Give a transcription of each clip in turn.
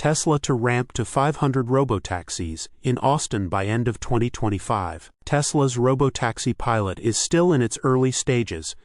Tesla to ramp to 500 robotaxis in Austin by end of 2025. Tesla's Robotaxi pilot is still in its early stages,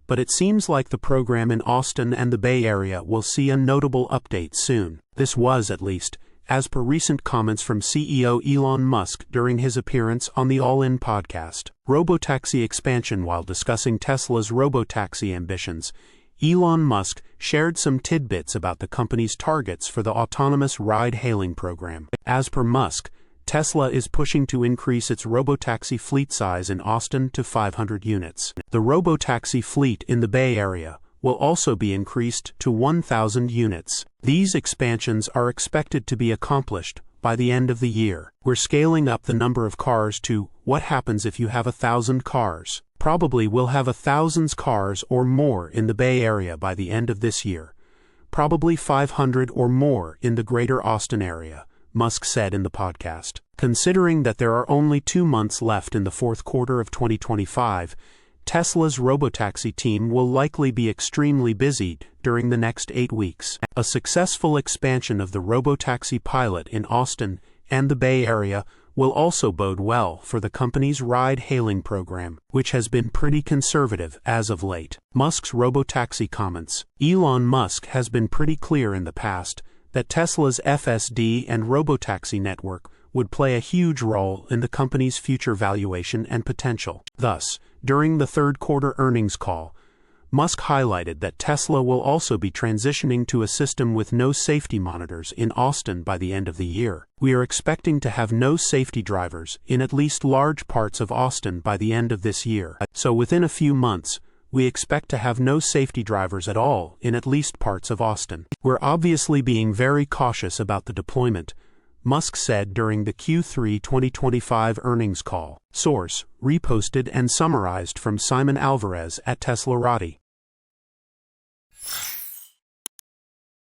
but it seems like the program in Austin and the Bay Area will see a notable update soon. This was, at least, as per recent comments from CEO Elon Musk during his appearance on the All In podcast. Robotaxi expansion. While discussing Tesla's Robotaxi ambitions, Elon Musk shared some tidbits about the company's targets for the autonomous ride-hailing program. As per Musk, Tesla is pushing to increase its Robotaxi fleet size in Austin to 500 units. The Robotaxi fleet in the Bay Area will also be increased to 1,000 units. These expansions are expected to be accomplished by the end of the year. We're scaling up the number of cars to what happens if you have 1,000 cars. Probably we'll have 1,000 cars or more in the Bay Area by the end of this year. Probably 500 or more in the greater Austin area, Musk said in the podcast. Considering that there are only 2 months left in the fourth quarter of 2025, Tesla's Robotaxi team will likely be extremely busy during the next 8 weeks. A successful expansion of the Robotaxi pilot in Austin and the Bay Area will also bode well for the company's ride-hailing program, which has been pretty conservative as of late. Musk's Robotaxi comments. Elon Musk has been pretty clear in the past that Tesla's FSD and Robotaxi network would play a huge role in the company's future valuation and potential. Thus, during the third quarter earnings call, Musk highlighted that Tesla will also be transitioning to a system with no safety monitors in Austin by the end of the year. We are expecting to have no safety drivers in at least large parts of Austin by the end of this year. So within a few months, we expect to have no safety drivers at all in at least parts of Austin. We're obviously being very cautious about the deployment, Musk said during the Q3 2025 earnings call. Source: reposted and summarized from Simon Alvarez at teslarati.